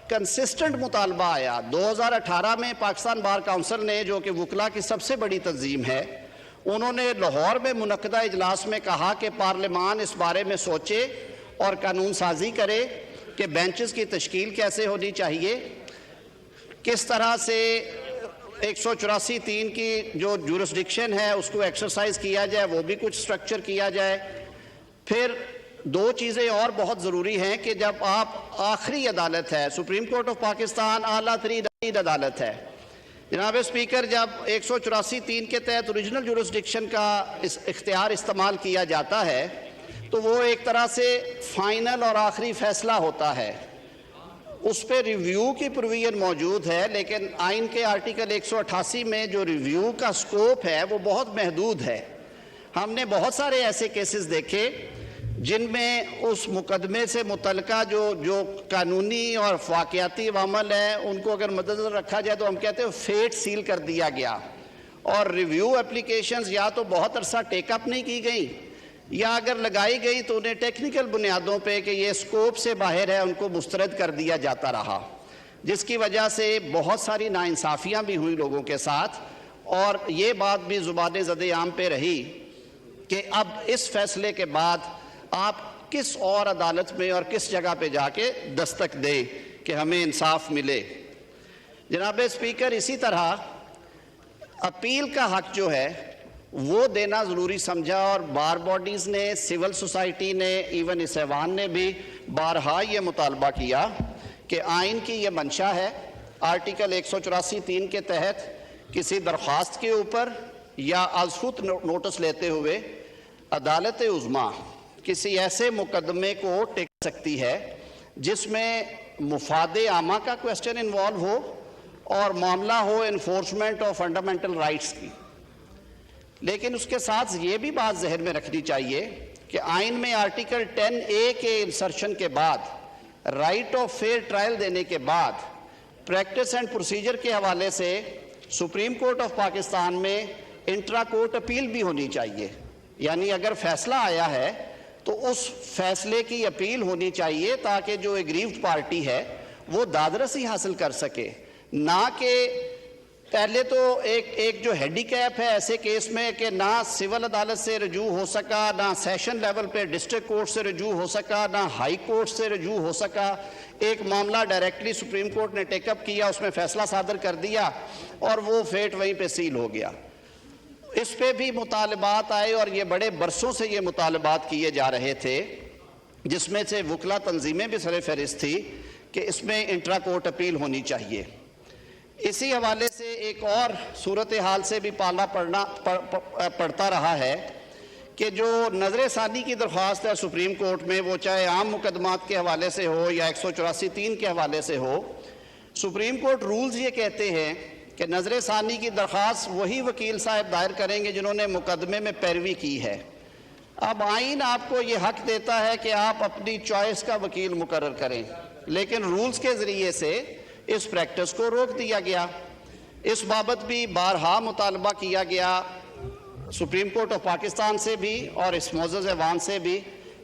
Consistent مطالبہ آیا 2018 میں پاکستان بار کونسل نے، جو کہ وکلا کی سب سے بڑی تنظیم ہے، انہوں نے لاہور میں منعقدہ اجلاس میں کہا کہ پارلیمان اس بارے میں سوچے اور قانون سازی کرے کہ بینچز کی تشکیل کیسے ہونی چاہیے، کس طرح سے 184(3) کی جو جورسڈکشن ہے اس کو ایکسرسائز کیا جائے، وہ بھی کچھ سٹرکچر کیا جائے۔ پھر دو چیزیں اور بہت ضروری ہیں کہ جب آپ آخری عدالت ہے، سپریم کورٹ آف پاکستان اعلیٰ ترین عدالت ہے، جناب اسپیکر، جب 184(3) کے تحت اوریجنل جورسڈکشن کا اختیار استعمال کیا جاتا ہے تو وہ ایک طرح سے فائنل اور آخری فیصلہ ہوتا ہے، اس پہ ریویو کی پروویژن موجود ہے، لیکن آئین کے آرٹیکل 188 میں جو ریویو کا سکوپ ہے وہ بہت محدود ہے۔ ہم نے بہت سارے ایسے کیسز دیکھے جن میں اس مقدمے سے متعلقہ جو قانونی اور واقعاتی عوامل ہیں ان کو اگر مدنظر رکھا جائے تو ہم کہتے ہیں فیٹ سیل کر دیا گیا، اور ریویو اپلیکیشنز یا تو بہت عرصہ ٹیک اپ نہیں کی گئیں، یا اگر لگائی گئی تو انہیں ٹیکنیکل بنیادوں پہ کہ یہ سکوپ سے باہر ہے ان کو مسترد کر دیا جاتا رہا، جس کی وجہ سے بہت ساری ناانصافیاں بھی ہوئیں لوگوں کے ساتھ، اور یہ بات بھی زبان زد عام پہ رہی کہ اب اس فیصلے کے بعد آپ کس اور عدالت میں اور کس جگہ پہ جا کے دستک دیں کہ ہمیں انصاف ملے۔ جناب اسپیکر، اسی طرح اپیل کا حق جو ہے وہ دینا ضروری سمجھا، اور بار باڈیز نے، سول سوسائٹی نے، ایون اس ایوان نے بھی بارہا یہ مطالبہ کیا کہ آئین کی یہ منشا ہے آرٹیکل 184(3) کے تحت کسی درخواست کے اوپر یا ازخود نوٹس لیتے ہوئے عدالت عظمیٰ کسی ایسے مقدمے کو ٹیک سکتی ہے جس میں مفاد عامہ کا کویسچن انوالو ہو اور معاملہ ہو انفورسمنٹ آف فنڈامنٹل رائٹس کی، لیکن اس کے ساتھ یہ بھی بات ذہن میں رکھنی چاہیے کہ آئین میں آرٹیکل 10A کے انسرشن کے بعد رائٹ آف فیئر ٹرائل دینے کے بعد پریکٹس اینڈ پروسیجر کے حوالے سے سپریم کورٹ آف پاکستان میں انٹرا کورٹ اپیل بھی ہونی چاہیے، یعنی اگر فیصلہ آیا ہے تو اس فیصلے کی اپیل ہونی چاہیے تاکہ جو ایگریوڈ پارٹی ہے وہ دادرسی حاصل کر سکے، نہ کہ پہلے تو ایک جو ہینڈی کیپ ہے ایسے کیس میں کہ نہ سول عدالت سے رجوع ہو سکا، نہ سیشن لیول پہ ڈسٹرکٹ کورٹ سے رجوع ہو سکا، نہ ہائی کورٹ سے رجوع ہو سکا، ایک معاملہ ڈائریکٹلی سپریم کورٹ نے ٹیک اپ کیا، اس میں فیصلہ صادر کر دیا اور وہ فیٹ وہیں پہ سیل ہو گیا۔ اس پہ بھی مطالبات آئے اور یہ بڑے برسوں سے یہ مطالبات کیے جا رہے تھے، جس میں سے وکلا تنظیمیں بھی سر فہرست تھی کہ اس میں انٹرا کورٹ اپیل ہونی چاہیے۔ اسی حوالے سے ایک اور صورتحال سے بھی پالا پڑتا رہا ہے کہ جو نظر ثانی کی درخواست ہے سپریم کورٹ میں، وہ چاہے عام مقدمات کے حوالے سے ہو یا 184(3) کے حوالے سے ہو، سپریم کورٹ رولز یہ کہتے ہیں کہ نظر ثانی کی درخواست وہی وکیل صاحب دائر کریں گے جنہوں نے مقدمے میں پیروی کی ہے۔ اب آئین آپ کو یہ حق دیتا ہے کہ آپ اپنی چوائس کا وکیل مقرر کریں، لیکن رولز کے ذریعے سے اس پریکٹس کو روک دیا گیا۔ اس بابت بھی بارہا مطالبہ کیا گیا سپریم کورٹ آف پاکستان سے بھی اور اس معزز ایوان سے بھی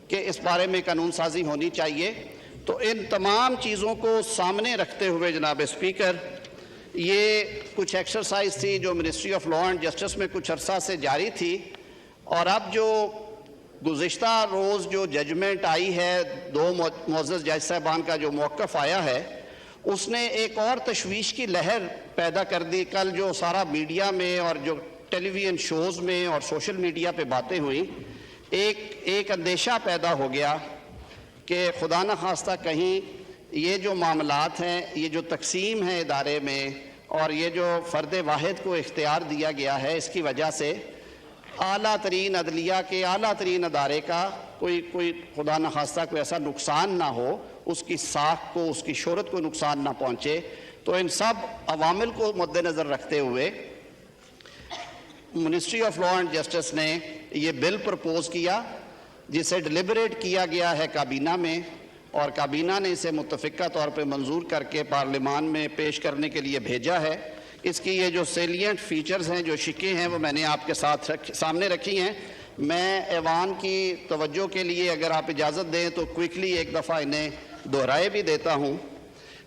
کہ اس بارے میں قانون سازی ہونی چاہیے۔ تو ان تمام چیزوں کو سامنے رکھتے ہوئے جناب اسپیکر، یہ کچھ ایکسرسائز تھی جو ministry of law and justice میں کچھ عرصہ سے جاری تھی، اور اب جو گزشتہ روز جو ججمنٹ آئی ہے، دو معزز جج صاحبان کا جو موقف آیا ہے، اس نے ایک اور تشویش کی لہر پیدا کر دی۔ کل جو سارا میڈیا میں اور جو ٹیلی ویژن شوز میں اور سوشل میڈیا پہ باتیں ہوئیں، ایک اندیشہ پیدا ہو گیا کہ خدا نخواستہ کہیں یہ جو معاملات ہیں، یہ جو تقسیم ہے ادارے میں اور یہ جو فرد واحد کو اختیار دیا گیا ہے، اس کی وجہ سے اعلیٰ ترین عدلیہ کے اعلیٰ ترین ادارے کا کوئی خدا نخواستہ کوئی ایسا نقصان نہ ہو، اس کی ساکھ کو، اس کی شہرت کو نقصان نہ پہنچے۔ تو ان سب عوامل کو مد نظر رکھتے ہوئے ministry of law and justice نے یہ بل پرپوز کیا، جسے ڈیلیبریٹ کیا گیا ہے کابینہ میں، اور کابینہ نے اسے متفقہ طور پہ منظور کر کے پارلیمان میں پیش کرنے کے لیے بھیجا ہے۔ اس کی یہ جو سیلینٹ فیچرز ہیں، جو شکیں ہیں، وہ میں نے آپ کے ساتھ سامنے رکھی ہیں۔ میں ایوان کی توجہ کے لیے اگر آپ اجازت دیں تو کوئکلی ایک دفعہ انہیں دہرائے بھی دیتا ہوں۔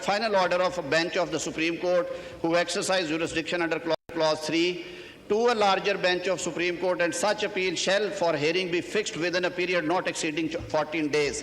final order of a bench of the Supreme Court who exercise jurisdiction under clause 3 to a larger bench of Supreme Court, and such appeal shall for hearing be fixed within a period not exceeding 14 days.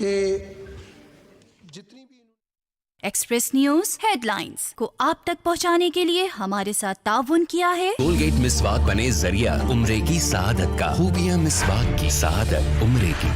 کہ جتنی بھی express news head lines کو آپ تک پہنچانے کے لیے ہمارے ساتھ تعاون کیا ہے کولگیٹ مسواک بنے ذریعہ عمرے کی سعادت کا. خوبیاں مسواک کی، سعادت عمرے کی.